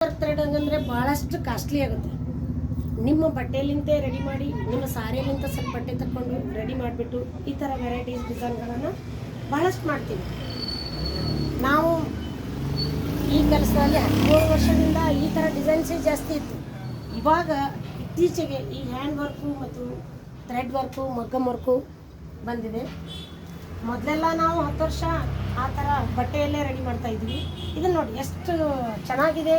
Metre thread ಹಂಗಂದರೆ ಭಾಳಷ್ಟು costly ಆಗುತ್ತೆ. ನಿಮ್ಮ ಬಟ್ಟೆಲಿಂತೆ ರೆಡಿ ಮಾಡಿ, ನಿಮ್ಮ ಸಾರಿಯಲ್ಲಿಂತ ಸ್ವಲ್ಪ ಬಟ್ಟೆ ತಗೊಂಡು ರೆಡಿ ಮಾಡಿಬಿಟ್ಟು ಈ ಥರ ವೆರೈಟೀಸ್ ಡಿಸೈನ್ಗಳನ್ನು ಭಾಳಷ್ಟು ಮಾಡ್ತೀವಿ ನಾವು. ಈ ಕೆಲಸದಲ್ಲಿ 13 ವರ್ಷದಿಂದ ಈ ಥರ ಡಿಸೈನ್ಸೇ ಜಾಸ್ತಿ ಇತ್ತು. ಇವಾಗ ಇತ್ತೀಚೆಗೆ ಈ ಹ್ಯಾಂಡ್ ವರ್ಕು ಮತ್ತು ಥ್ರೆಡ್ ವರ್ಕು, ಮಗ್ಗಮ್ ವರ್ಕು ಬಂದಿದೆ. ಮೊದಲೆಲ್ಲ ನಾವು 10 ವರ್ಷ ಆ ಥರ ಬಟ್ಟೆಯಲ್ಲೇ ರೆಡಿ ಮಾಡ್ತಾಯಿದ್ವಿ. ಇದನ್ನು ನೋಡಿ ಎಷ್ಟು ಚೆನ್ನಾಗಿದೆ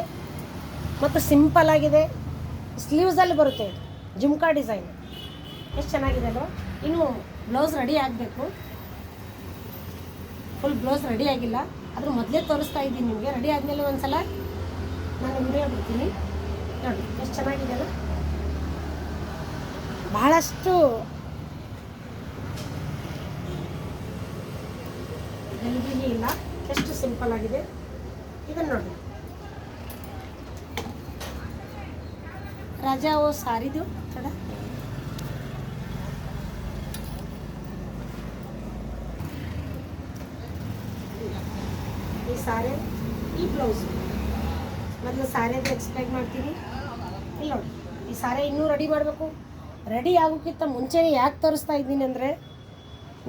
ಮತ್ತು ಸಿಂಪಲ್ ಆಗಿದೆ. ಸ್ಲೀವ್ಸಲ್ಲಿ ಬರುತ್ತೆ ಇದು ಜುಮ್ಕಾ ಡಿಸೈನ್, ಎಷ್ಟು ಚೆನ್ನಾಗಿದೆ ಅಲ್ವ. ಇನ್ನು ಬ್ಲೌಸ್ ರೆಡಿ ಆಗಬೇಕು. ಫುಲ್ ಬ್ಲೌಸ್ ರೆಡಿ ಆಗಿಲ್ಲ, ಅದ್ರ ಮೊದಲೇ ತೋರಿಸ್ತಾ ಇದ್ದೀನಿ ನಿಮಗೆ. ರೆಡಿ ಆದಮೇಲೆ ಒಂದು ಸಲ ನಾನು ವಿಡಿಯೋ ಬಿಡ್ತೀನಿ ನೋಡಿ. ಎಷ್ಟು ಚೆನ್ನಾಗಿದೆ ಅಲ್ಲ, ಭಾಳಷ್ಟು ಗಲಿಬಿಲಿ ಇಲ್ಲ, ಎಷ್ಟು ಸಿಂಪಲ್ ಆಗಿದೆ. ಇದನ್ನು ನೋಡಿ ರಾಜಾ ಓ ಸಾರಿದು ಥೋಡ ಈ ಸಾರಿ, ಈ ಬ್ಲೌಸ್ ಮೊದಲು ಸಾರಿದು ಎಕ್ಸ್ಪ್ಲೈನ್ ಮಾಡ್ತೀನಿ. ಇಲ್ಲ ನೋಡಿ, ಈ ಸಾರಿ ಇನ್ನೂ ರೆಡಿ ಮಾಡಬೇಕು. ರೆಡಿ ಆಗೋಕ್ಕಿಂತ ಮುಂಚೆನೇ ಯಾಕೆ ತೋರಿಸ್ತಾ ಇದ್ದೀನಿ ಅಂದರೆ,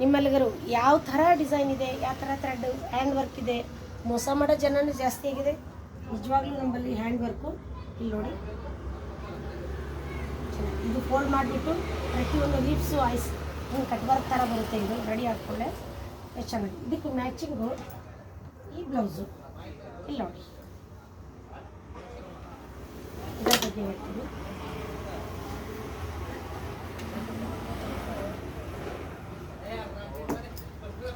ನಿಮ್ಮೆಲ್ಲಗರು ಯಾವ ಥರ ಡಿಸೈನ್ ಇದೆ, ಯಾವ ಥರ ಥ್ರೆಡ್ ಹ್ಯಾಂಡ್ ವರ್ಕ್ ಇದೆ, ಮೋಸ ಮಾಡೋ ಜನನೂ ಜಾಸ್ತಿ ಆಗಿದೆ. ನಿಜವಾಗ್ಲೂ ನಮ್ಮಲ್ಲಿ ಹ್ಯಾಂಡ್ ವರ್ಕು ಇಲ್ಲಿ ನೋಡಿ ಇದು ಫೋಲ್ಡ್ ಮಾಡಿಬಿಟ್ಟು ಪ್ರತಿಯೊಂದು ಲೀವ್ಸು ಐಸ್ ಹಿಂಗೆ ಕಟ್ ವರ್ಕ್ ಥರ ಬರುತ್ತೆ. ಇದು ರೆಡಿ ಹಾಕ್ಕೊಳ್ಳೆ ಎಷ್ಟು ಚೆನ್ನಾಗಿ. ಇದಕ್ಕೆ ಮ್ಯಾಚಿಂಗು ಈ ಬ್ಲೌಸು ಇಲ್ಲಿ ನೋಡಿ. ಇದರ ಬಗ್ಗೆ ಹೇಳ್ತೀನಿ.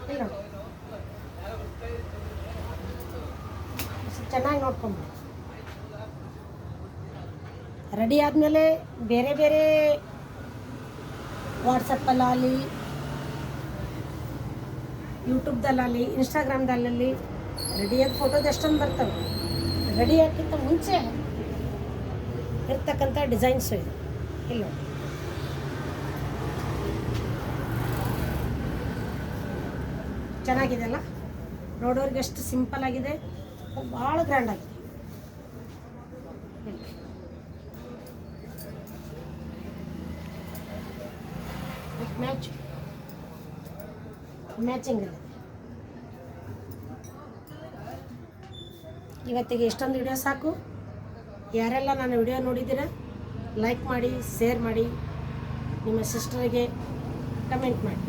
ಇಲ್ಲಿ ನೋಡಿ ಚೆನ್ನಾಗಿ ನೋಡ್ಕೊಂಡು ರೆಡಿ ಆದಮೇಲೆ ಬೇರೆ ಬೇರೆ ವಾಟ್ಸಪ್ಪಲ್ಲಾಗಲಿ, ಯೂಟ್ಯೂಬ್ದಲ್ಲಾಗಲಿ, ಇನ್ಸ್ಟಾಗ್ರಾಮ್ದಲ್ಲಲ್ಲಿ ರೆಡಿಯಾದ ಫೋಟೋದು ಎಷ್ಟೊಂದು ಬರ್ತವೆ. ರೆಡಿ ಹಾಕಿಂತ ಮುಂಚೆ ಇರ್ತಕ್ಕಂಥ ಡಿಸೈನ್ಸು ಇದು. ಇಲ್ಲ ಚೆನ್ನಾಗಿದೆ ಅಲ್ಲ, ನೋಡೋರಿಗೆ ಎಷ್ಟು ಸಿಂಪಲ್ ಆಗಿದೆ, ಭಾಳ ಗ್ರ್ಯಾಂಡ್ ಆಗಿದೆ. ಮ್ಯಾಚಿಂಗ್ ಇದೆ. ಇವತ್ತಿಗೆ ಇಷ್ಟೊಂದು ವಿಡಿಯೋ ಸಾಕು. ಯಾರೆಲ್ಲ ನನ್ನ ವಿಡಿಯೋ ನೋಡಿದ್ದೀರಾ ಲೈಕ್ ಮಾಡಿ, ಶೇರ್ ಮಾಡಿ, ನಿಮ್ಮ ಸಿಸ್ಟರಿಗೆ ಕಮೆಂಟ್ ಮಾಡಿ.